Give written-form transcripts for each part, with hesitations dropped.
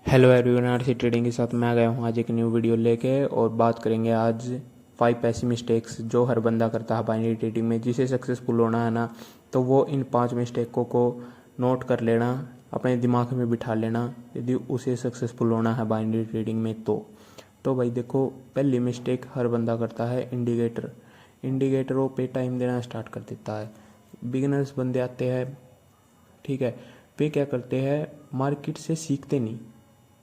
Hello everyone, RC trading के साथ मैं आ गया हूँ आज एक न्यू वीडियो लेके और बात करेंगे आज 5 ऐसी मिस्टेक्स जो हर बंदा करता है बाइनरी ट्रेडिंग में। जिसे सक्सेसफुल होना है ना, तो वो इन 5 मिस्टेकों को नोट कर लेना, अपने दिमाग में बिठा लेना यदि उसे सक्सेसफुल होना है बाइनरी ट्रेडिंग में। तो भाई देखो, पहली मिस्टेक हर बंदा करता है इंडिकेटरों पे टाइम देना स्टार्ट कर देता है। बिगिनर्स बंदे आते हैं, ठीक है, वे क्या करते हैं, मार्केट से सीखते नहीं।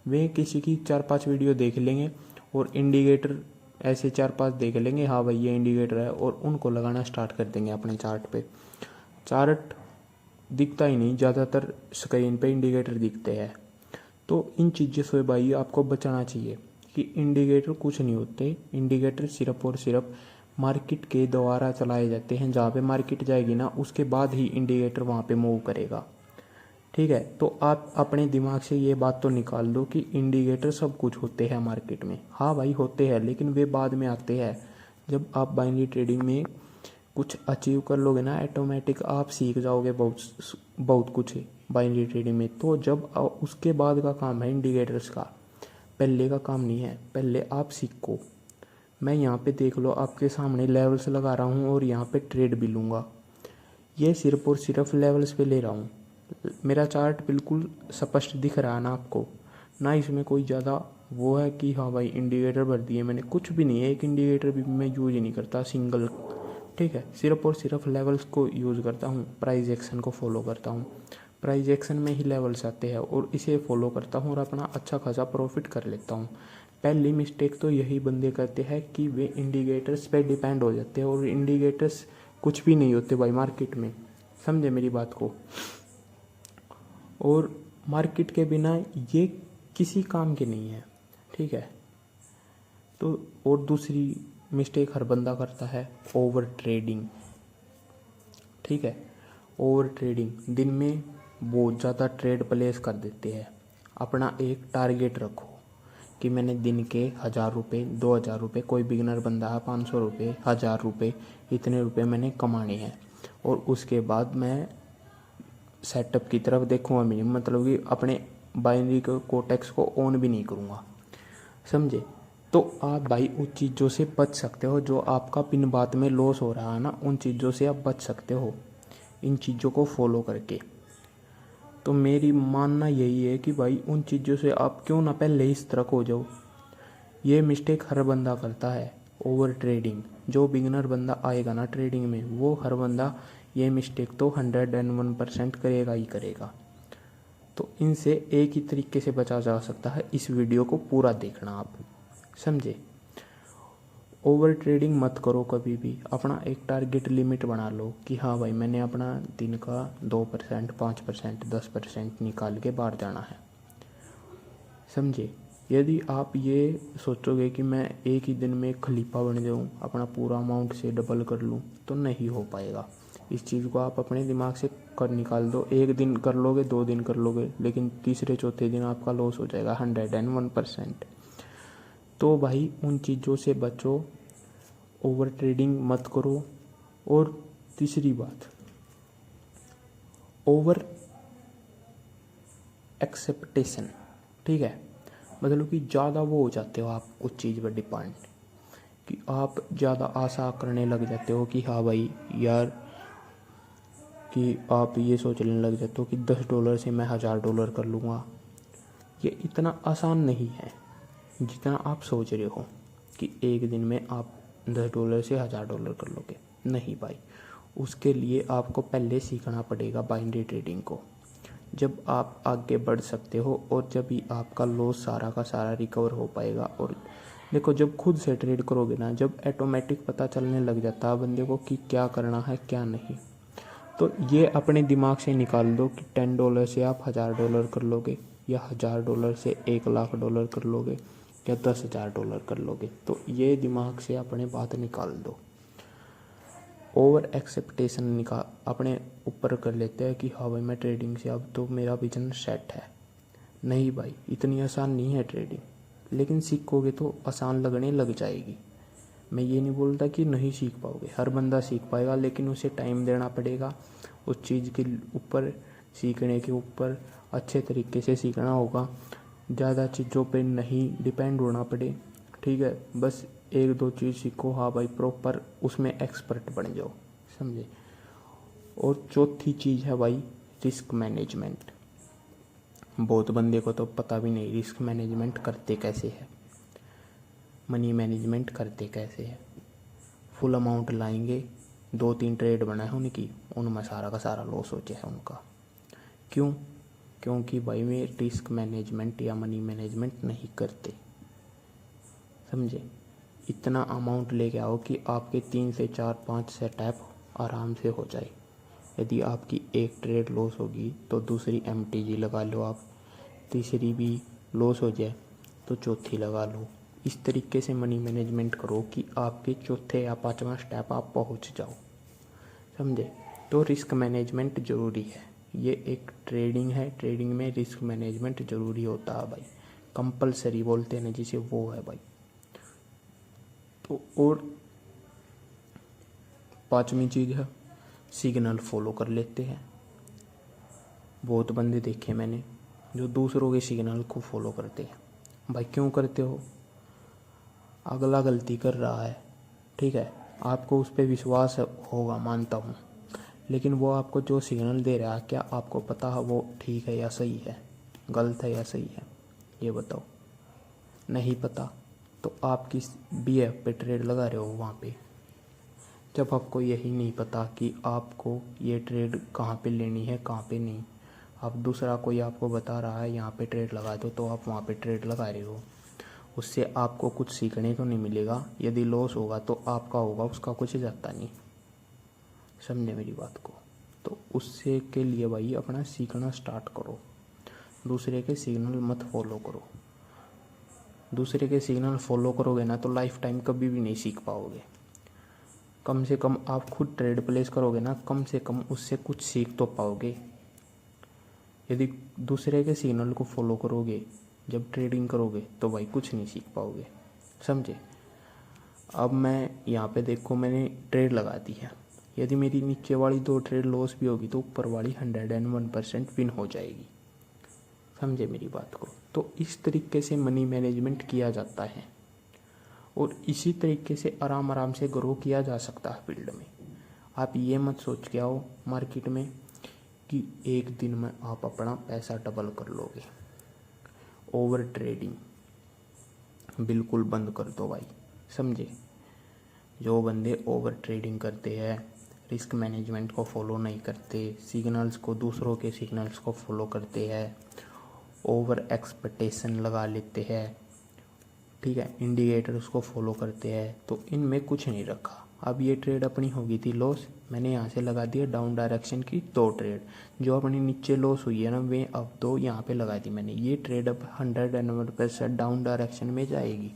वे किसी की 4-5 वीडियो देख लेंगे और इंडिकेटर ऐसे 4-5 देख लेंगे, हाँ भाई ये इंडिकेटर है, और उनको लगाना स्टार्ट कर देंगे अपने चार्ट पे। चार्ट दिखता ही नहीं, ज़्यादातर स्क्रीन पे इंडिकेटर दिखते हैं। तो इन चीज़ों से भाई आपको बचाना चाहिए कि इंडिकेटर कुछ नहीं होते। इंडिकेटर सिर्फ और सिर्फ मार्केट के द्वारा चलाए जाते हैं। जहाँ पे मार्केट जाएगी ना, उसके बाद ही इंडिकेटर वहाँ पे मूव करेगा, ठीक है। तो आप अपने दिमाग से ये बात तो निकाल दो कि इंडिकेटर सब कुछ होते हैं मार्केट में। हाँ भाई होते हैं, लेकिन वे बाद में आते हैं। जब आप बाइनरी ट्रेडिंग में कुछ अचीव कर लोगे ना, ऑटोमेटिक आप सीख जाओगे बहुत कुछ बाइनरी ट्रेडिंग में। तो जब उसके बाद का काम है इंडिकेटर्स का, पहले का काम नहीं है। पहले आप सीखो। मैं यहाँ पे देख लो आपके सामने लेवल्स लगा रहा हूँ और यहाँ पे ट्रेड भी लूँगा। ये सिर्फ और सिर्फ लेवल्स पे ले रहा हूँ। मेरा चार्ट बिल्कुल स्पष्ट दिख रहा है ना आपको, ना इसमें कोई ज़्यादा वो है कि हाँ भाई इंडिकेटर भर दिए मैंने, कुछ भी नहीं है। एक इंडिकेटर भी मैं यूज ही नहीं करता सिंगल, ठीक है। सिर्फ और सिर्फ लेवल्स को यूज़ करता हूँ, प्राइस एक्शन को फॉलो करता हूँ। प्राइस एक्शन में ही लेवल्स आते हैं और इसे फॉलो करता हूँ और अपना अच्छा खासा प्रॉफिट कर लेता हूँ। पहली मिस्टेक तो यही बंदे करते हैं कि वे इंडिकेटर्स पे डिपेंड हो जाते हैं, और इंडिकेटर्स कुछ भी नहीं होते भाई मार्केट में, समझे मेरी बात को। और मार्केट के बिना ये किसी काम के नहीं है, ठीक है। तो और दूसरी मिस्टेक हर बंदा करता है, ओवर ट्रेडिंग, ठीक है। ओवर ट्रेडिंग, दिन में बहुत ज़्यादा ट्रेड प्लेस कर देते हैं। अपना एक टारगेट रखो कि मैंने दिन के 1000 रुपये, 2000 रुपये, कोई बिगिनर बंदा है 500 रुपये, 1000 रुपये, इतने रुपये मैंने कमाने हैं। और उसके बाद मैं सेटअप की तरफ देखूंगा मिनिमम, मतलब कि अपने बाइनरी को कोटेक्स को ऑन भी नहीं करूँगा, समझे। तो आप भाई उन चीज़ों से बच सकते हो जो आपका पिन बात में लॉस हो रहा है ना, उन चीज़ों से आप बच सकते हो इन चीज़ों को फॉलो करके। तो मेरी मानना यही है कि भाई उन चीज़ों से आप क्यों ना पहले इस तरह हो जाओ। ये मिस्टेक हर बंदा करता है, ओवर ट्रेडिंग। जो बिगिनर बंदा आएगा ना ट्रेडिंग में, वो हर बंदा ये मिस्टेक तो 101% करेगा ही करेगा। तो इनसे एक ही तरीके से बचा जा सकता है, इस वीडियो को पूरा देखना आप, समझे। ओवर ट्रेडिंग मत करो कभी भी। अपना एक टारगेट लिमिट बना लो कि हाँ भाई मैंने अपना दिन का 2%, 5%, 10% निकाल के बाहर जाना है, समझे। यदि आप ये सोचोगे कि मैं एक ही दिन में खलीफा बन जाऊँ, अपना पूरा अमाउंट से डबल कर लूँ, तो नहीं हो पाएगा। इस चीज़ को आप अपने दिमाग से कर निकाल दो। एक दिन कर लोगे, 2 दिन कर लोगे, लेकिन तीसरे चौथे दिन आपका लॉस हो जाएगा 101%। तो भाई उन चीज़ों से बचो, ओवर ट्रेडिंग मत करो। और तीसरी बात, ओवर एक्सेप्टेशन, ठीक है। मतलब कि ज़्यादा वो हो जाते हो आप उस चीज़ पर डिपेंड, कि आप ज़्यादा आशा करने लग जाते हो कि हाँ भाई यार, कि आप ये सोचने लग जाते हो कि $10 से मैं $1000 कर लूँगा। ये इतना आसान नहीं है जितना आप सोच रहे हो कि एक दिन में आप $10 से $1000 कर लोगे। नहीं भाई, उसके लिए आपको पहले सीखना पड़ेगा बाइनरी ट्रेडिंग को। जब आप आगे बढ़ सकते हो और जब ही आपका लॉस सारा का सारा रिकवर हो पाएगा। और देखो, जब खुद से ट्रेड करोगे ना, जब ऑटोमेटिक पता चलने लग जाता है बंदे को कि क्या करना है क्या नहीं। तो ये अपने दिमाग से निकाल दो कि $10 से आप $1000 कर लोगे, या $1000 से $1,00,000 कर लोगे, या $10,000 कर लोगे। तो ये दिमाग से अपने बात निकाल दो। ओवर एक्सेप्टेशन निकाल अपने ऊपर कर लेते हैं कि हाँ भाई मैं ट्रेडिंग से अब तो मेरा विजन सेट है। नहीं भाई, इतनी आसान नहीं है ट्रेडिंग, लेकिन सीखोगे तो आसान लगने लग जाएगी। मैं ये नहीं बोलता कि नहीं सीख पाओगे, हर बंदा सीख पाएगा, लेकिन उसे टाइम देना पड़ेगा। उस चीज़ के ऊपर, सीखने के ऊपर अच्छे तरीके से सीखना होगा। ज़्यादा चीज़ों पे नहीं डिपेंड होना पड़े, ठीक है। बस एक दो चीज़ सीखो, हाँ भाई प्रॉपर उसमें एक्सपर्ट बन जाओ, समझे। और चौथी चीज़ है भाई रिस्क मैनेजमेंट। बहुत बंदे को तो पता भी नहीं रिस्क मैनेजमेंट करते कैसे है, मनी मैनेजमेंट करते कैसे है। फुल अमाउंट लाएंगे, 2-3 ट्रेड बना है उनकी, उनमें सारा का सारा लॉस हो जाए उनका। क्यों? क्योंकि भाई वे रिस्क मैनेजमेंट या मनी मैनेजमेंट नहीं करते, समझे। इतना अमाउंट लेके आओ कि आपके 3 से 4-5 सेटअप आराम से हो जाए। यदि आपकी एक ट्रेड लॉस होगी तो दूसरी MTG लगा लो आप, तीसरी भी लॉस हो जाए तो चौथी लगा लो। इस तरीके से मनी मैनेजमेंट करो कि आपके चौथे या 5वां स्टेप आप पहुंच जाओ, समझे। तो रिस्क मैनेजमेंट ज़रूरी है, ये एक ट्रेडिंग है, ट्रेडिंग में रिस्क मैनेजमेंट ज़रूरी होता है भाई, कंपलसरी बोलते हैं ना जिसे, वो है भाई। तो और 5वीं चीज़ है सिग्नल फॉलो कर लेते हैं। बहुत बंदे देखे मैंने जो दूसरों के सिग्नल को फॉलो करते हैं। भाई क्यों करते हो? अगला गलती कर रहा है, ठीक है, आपको उस पर विश्वास होगा, मानता हूँ, लेकिन वो आपको जो सिग्नल दे रहा है क्या आपको पता है वो ठीक है या सही है, गलत है या सही है, ये बताओ। नहीं पता तो आप किस BF पे ट्रेड लगा रहे हो वहाँ पे, जब आपको यही नहीं पता कि आपको ये ट्रेड कहाँ पे लेनी है कहाँ पे नहीं। अब दूसरा कोई आपको बता रहा है यहाँ पे ट्रेड लगा दो, तो आप वहाँ पे ट्रेड लगा रहे हो, उससे आपको कुछ सीखने को नहीं मिलेगा। यदि लॉस होगा तो आपका होगा, उसका कुछ जाता नहीं, समझे मेरी बात को। तो उससे के लिए भाई अपना सीखना स्टार्ट करो, दूसरे के सिग्नल मत फॉलो करो। दूसरे के सिग्नल फॉलो करोगे ना तो लाइफ टाइम कभी भी नहीं सीख पाओगे। कम से कम आप खुद ट्रेड प्लेस करोगे ना, कम से कम उससे कुछ सीख तो पाओगे। यदि दूसरे के सिग्नल को फॉलो करोगे जब ट्रेडिंग करोगे तो भाई कुछ नहीं सीख पाओगे, समझे। अब मैं यहाँ पे देखो मैंने ट्रेड लगा दी है, यदि मेरी नीचे वाली 2 ट्रेड लॉस भी होगी तो ऊपर वाली 101% विन हो जाएगी, समझे मेरी बात को। तो इस तरीके से मनी मैनेजमेंट किया जाता है और इसी तरीके से आराम आराम से ग्रो किया जा सकता है फील्ड में। आप ये मत सोच के आओ मार्केट में कि एक दिन में आप अपना पैसा डबल कर लोगे। ओवर ट्रेडिंग बिल्कुल बंद कर दो भाई, समझे। जो बंदे ओवर ट्रेडिंग करते हैं, रिस्क मैनेजमेंट को फॉलो नहीं करते, सिग्नल्स को दूसरों के सिग्नल्स को फॉलो करते हैं, ओवर एक्सपेक्टेशन लगा लेते हैं, ठीक है, इंडिकेटर उसको फॉलो करते हैं, तो इनमें कुछ नहीं रखा। अब ये ट्रेड अपनी हो गई थी लॉस, मैंने यहाँ से लगा दिया डाउन डायरेक्शन की 2 ट्रेड, जो अपनी नीचे लॉस हुई है ना वे अब 2 यहाँ पे लगा दी मैंने। ये ट्रेड अब 101% डाउन डायरेक्शन में जाएगी,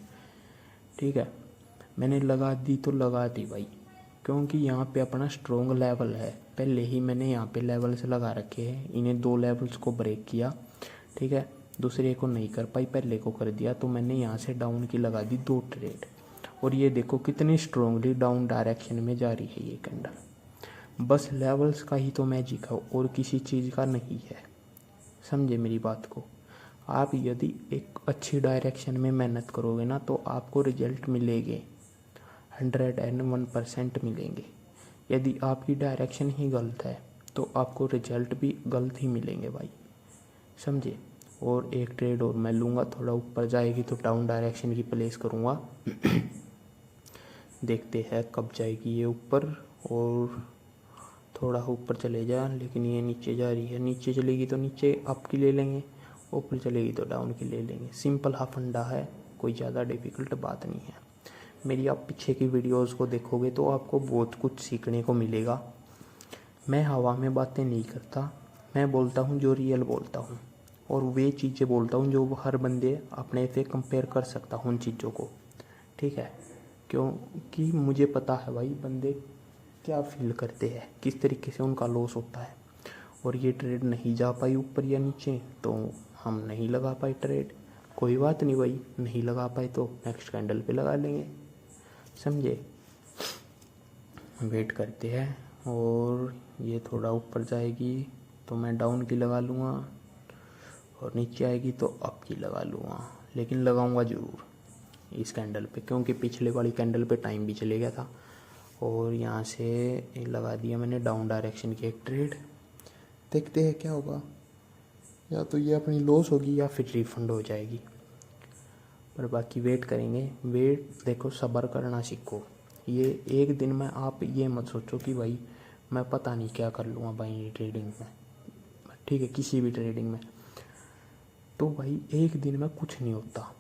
ठीक है। मैंने लगा दी तो लगा दी भाई, क्योंकि यहाँ पे अपना स्ट्रॉन्ग लेवल है, पहले ही मैंने यहाँ पे लेवल से लगा रखे हैं, इन्हें 2 लेवल्स को ब्रेक किया, ठीक है। दूसरे को नहीं कर पाई, पहले को कर दिया, तो मैंने यहाँ से डाउन की लगा दी 2 ट्रेड, और ये देखो कितनी स्ट्रांगली डाउन डायरेक्शन में जा रही है ये कैंडल। बस लेवल्स का ही तो मैजिक है और किसी चीज़ का नहीं है, समझे मेरी बात को। आप यदि एक अच्छी डायरेक्शन में मेहनत करोगे ना तो आपको रिजल्ट मिलेंगे, 101% मिलेंगे। यदि आपकी डायरेक्शन ही गलत है तो आपको रिजल्ट भी गलत ही मिलेंगे भाई, समझे। और एक ट्रेड और मैं लूँगा, थोड़ा ऊपर जाएगी तो डाउन डायरेक्शन की प्लेस करूँगा देखते हैं कब जाएगी ये ऊपर, और थोड़ा ऊपर चले जा, लेकिन ये नीचे जा रही है, नीचे चलेगी तो नीचे अप की ले लेंगे, ऊपर चलेगी तो डाउन की ले लेंगे। सिंपल हाफ फंडा है, कोई ज़्यादा डिफ़िकल्ट बात नहीं है। मेरी आप पीछे की वीडियोस को देखोगे तो आपको बहुत कुछ सीखने को मिलेगा। मैं हवा में बातें नहीं करता, मैं बोलता हूँ जो रियल बोलता हूँ, और वे चीज़ें बोलता हूँ जो हर बंदे अपने से कंपेयर कर सकता हूँ उन चीज़ों को, ठीक है। क्योंकि मुझे पता है भाई बंदे क्या फील करते हैं, किस तरीके से उनका लॉस होता है। और ये ट्रेड नहीं जा पाई ऊपर या नीचे तो हम नहीं लगा पाए ट्रेड, कोई बात नहीं भाई, नहीं लगा पाए तो नेक्स्ट कैंडल पे लगा लेंगे, समझे। वेट करते हैं, और ये थोड़ा ऊपर जाएगी तो मैं डाउन की लगा लूँगा, और नीचे आएगी तो अप की लगा लूँगा, लेकिन लगाऊंगा ज़रूर इस कैंडल पे, क्योंकि पिछले वाली कैंडल पे टाइम भी चले गया था। और यहाँ से लगा दिया मैंने डाउन डायरेक्शन की एक ट्रेड। देखते हैं क्या होगा, या तो ये अपनी लॉस होगी या फिर रिफंड हो जाएगी, पर बाकी वेट करेंगे। वेट देखो, सब्र करना सीखो। ये एक दिन में आप ये मत सोचो कि भाई मैं पता नहीं क्या कर लूँगा भाई ट्रेडिंग में, ठीक है, किसी भी ट्रेडिंग में। तो भाई एक दिन में कुछ नहीं होता,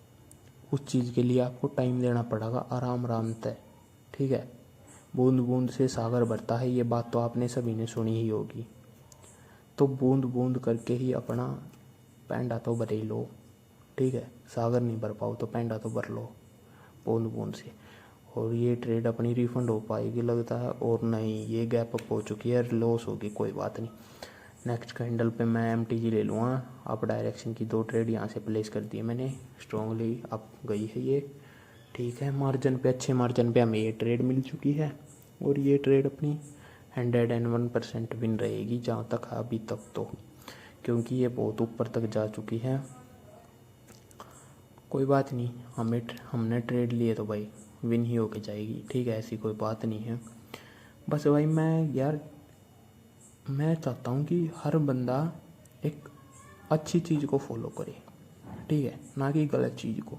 उस चीज़ के लिए आपको टाइम देना पड़ेगा, आराम आराम से, ठीक है। बूंद बूंद से सागर भरता है, ये बात तो आपने सभी ने सुनी ही होगी। तो बूंद बूंद करके ही अपना पैंडा तो भर ही लो, ठीक है। सागर नहीं भर पाओ तो पैंडा तो भर लो बूंद बूंद से। और ये ट्रेड अपनी रिफंड हो पाएगी लगता है, और नहीं, ये गैप अप हो चुकी है, लॉस होगी, कोई बात नहीं। नेक्स्ट कैंडल पे मैं MTG ले लूँगा। अप डायरेक्शन की 2 ट्रेड यहाँ से प्लेस कर दी मैंने, स्ट्रॉन्गली अप गई है ये, ठीक है। मार्जिन पे, अच्छे मार्जिन पे हमें ये ट्रेड मिल चुकी है, और ये ट्रेड अपनी 101% विन रहेगी जहाँ तक है अभी तक तो, क्योंकि ये बहुत ऊपर तक जा चुकी है। कोई बात नहीं, हमने ट्रेड लिए तो भाई विन ही होके जाएगी, ठीक है, ऐसी कोई बात नहीं है। बस भाई मैं चाहता हूँ कि हर बंदा एक अच्छी चीज़ को फॉलो करे, ठीक है, ना कि गलत चीज़ को।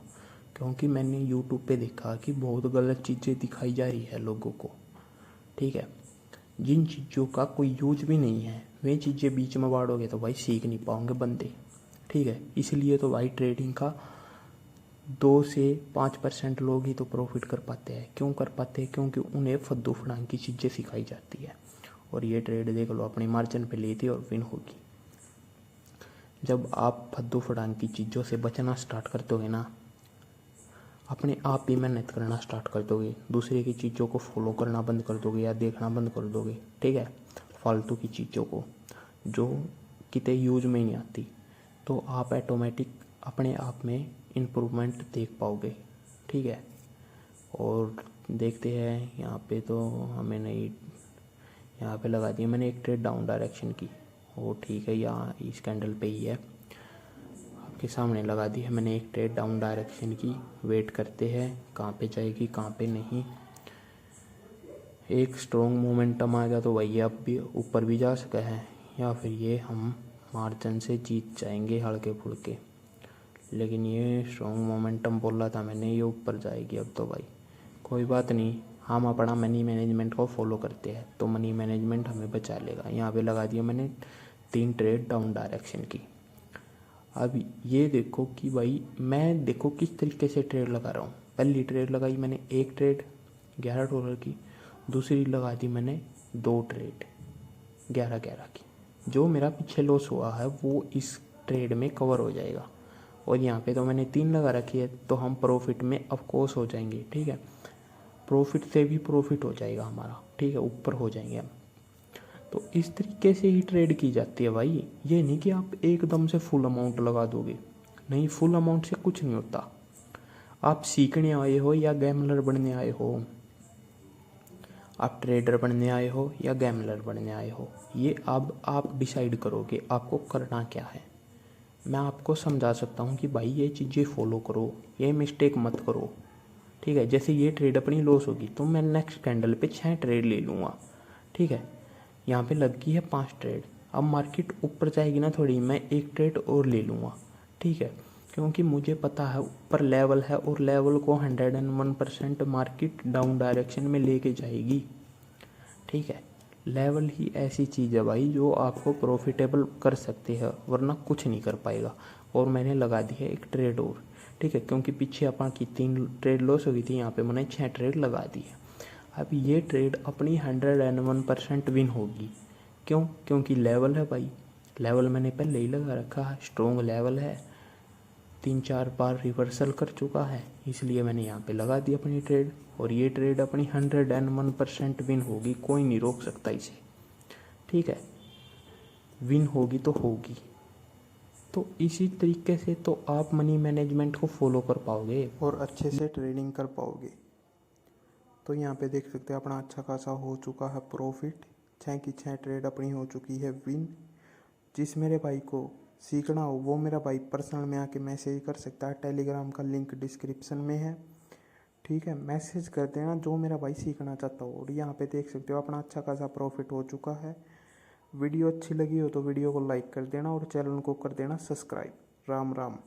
क्योंकि मैंने यूट्यूब पे देखा कि बहुत गलत चीज़ें दिखाई जा रही है लोगों को, ठीक है। जिन चीज़ों का कोई यूज भी नहीं है, वे चीज़ें बीच में बांटोगे तो भाई सीख नहीं पाओगे बंदे, ठीक है। इसलिए तो भाई ट्रेडिंग का 2 से 5% लोग ही तो प्रॉफिट कर पाते हैं। क्यों कर पाते हैं? क्योंकि उन्हें फद्दू फड़ांग की चीज़ें सिखाई जाती है। और ये ट्रेड देख लो, अपनी मार्जिन पे ली थी और विन होगी। जब आप फद्दू फड़ांग की चीज़ों से बचना स्टार्ट कर दोगे ना, अपने आप ही मेहनत करना स्टार्ट कर दोगे, दूसरे की चीज़ों को फॉलो करना बंद कर दोगे या देखना बंद कर दोगे, ठीक है, फालतू की चीज़ों को जो कितने यूज में ही नहीं आती, तो आप ऑटोमेटिक अपने आप में इम्प्रूवमेंट देख पाओगे, ठीक है। और देखते हैं यहाँ पे, तो हमें नहीं, यहाँ पे लगा दिया मैंने एक ट्रेड डाउन डायरेक्शन की, वो ठीक है, यहाँ इस कैंडल पे ही है, आपके सामने लगा दी है मैंने एक ट्रेड डाउन डायरेक्शन की। वेट करते हैं कहाँ पे जाएगी कहाँ पे नहीं। एक स्ट्रॉन्ग मोमेंटम आएगा तो वही अब भी ऊपर भी जा सका है, या फिर ये हम मार्जिन से जीत जाएंगे हल्के फुल्के। लेकिन ये स्ट्रॉन्ग मोमेंटम बोल रहा था मैंने, ये ऊपर जाएगी अब तो भाई। कोई बात नहीं, हम अपना मनी मैनेजमेंट को फॉलो करते हैं तो मनी मैनेजमेंट हमें बचा लेगा। यहाँ पे लगा दिया मैंने 3 ट्रेड डाउन डायरेक्शन की। अब ये देखो कि भाई मैं देखो किस तरीके से ट्रेड लगा रहा हूँ। पहली ट्रेड लगाई मैंने एक ट्रेड $11 की, दूसरी लगा दी मैंने 2 ट्रेड 11 की। जो मेरा पीछे लॉस हुआ है वो इस ट्रेड में कवर हो जाएगा। और यहाँ पे तो मैंने 3 लगा रखी है, तो हम प्रॉफिट में ऑफकोर्स हो जाएंगे, ठीक है। प्रॉफिट से भी प्रॉफिट हो जाएगा हमारा, ठीक है, ऊपर हो जाएंगे हम। तो इस तरीके से ही ट्रेड की जाती है भाई। ये नहीं कि आप एकदम से फुल अमाउंट लगा दोगे, नहीं, फुल अमाउंट से कुछ नहीं होता। आप सीखने आए हो या गैमलर बनने आए हो, आप ट्रेडर बनने आए हो या गैमलर बनने आए हो, ये अब आप डिसाइड करोगे आपको करना क्या है। मैं आपको समझा सकता हूँ कि भाई ये चीज़ें फॉलो करो, ये मिस्टेक मत करो, ठीक है। जैसे ये ट्रेड अपनी लॉस होगी तो मैं नेक्स्ट कैंडल पे 6 ट्रेड ले लूँगा, ठीक है। यहाँ पे लग गई है 5 ट्रेड। अब मार्केट ऊपर जाएगी ना थोड़ी, मैं एक ट्रेड और ले लूँगा, ठीक है, क्योंकि मुझे पता है ऊपर लेवल है और लेवल को 101% मार्केट डाउन डायरेक्शन में लेके जाएगी, ठीक है। लेवल ही ऐसी चीज़ है भाई जो आपको प्रॉफिटेबल कर सकती है, वरना कुछ नहीं कर पाएगा। और मैंने लगा दी है एक ट्रेड और, ठीक है, क्योंकि पीछे अपन की 3 ट्रेड लॉस हो गई थी, यहाँ पे मैंने 6 ट्रेड लगा दी है। अब ये ट्रेड अपनी 101% विन होगी। क्यों? क्योंकि लेवल है भाई, लेवल मैंने पहले ही लगा रखा है, स्ट्रॉन्ग लेवल है, 3-4 बार रिवर्सल कर चुका है, इसलिए मैंने यहाँ पे लगा दी अपनी ट्रेड। और ये ट्रेड अपनी 101% विन होगी, कोई नहीं रोक सकता इसे, ठीक है, विन होगी तो होगी। तो इसी तरीके से तो आप मनी मैनेजमेंट को फॉलो कर पाओगे और अच्छे से ट्रेडिंग कर पाओगे। तो यहाँ पे देख सकते हैं अपना अच्छा खासा हो चुका है प्रॉफिट, 6 की 6 ट्रेड अपनी हो चुकी है विन। जिस मेरे भाई को सीखना हो वो मेरा भाई पर्सनल में आके मैसेज कर सकता है। टेलीग्राम का लिंक डिस्क्रिप्शन में है, ठीक है। मैसेज कर देना जो मेरा भाई सीखना चाहता हो। और यहाँ पे देख सकते हो अपना अच्छा खासा प्रॉफिट हो चुका है। वीडियो अच्छी लगी हो तो वीडियो को लाइक कर देना और चैनल को कर देना सब्सक्राइब। राम राम।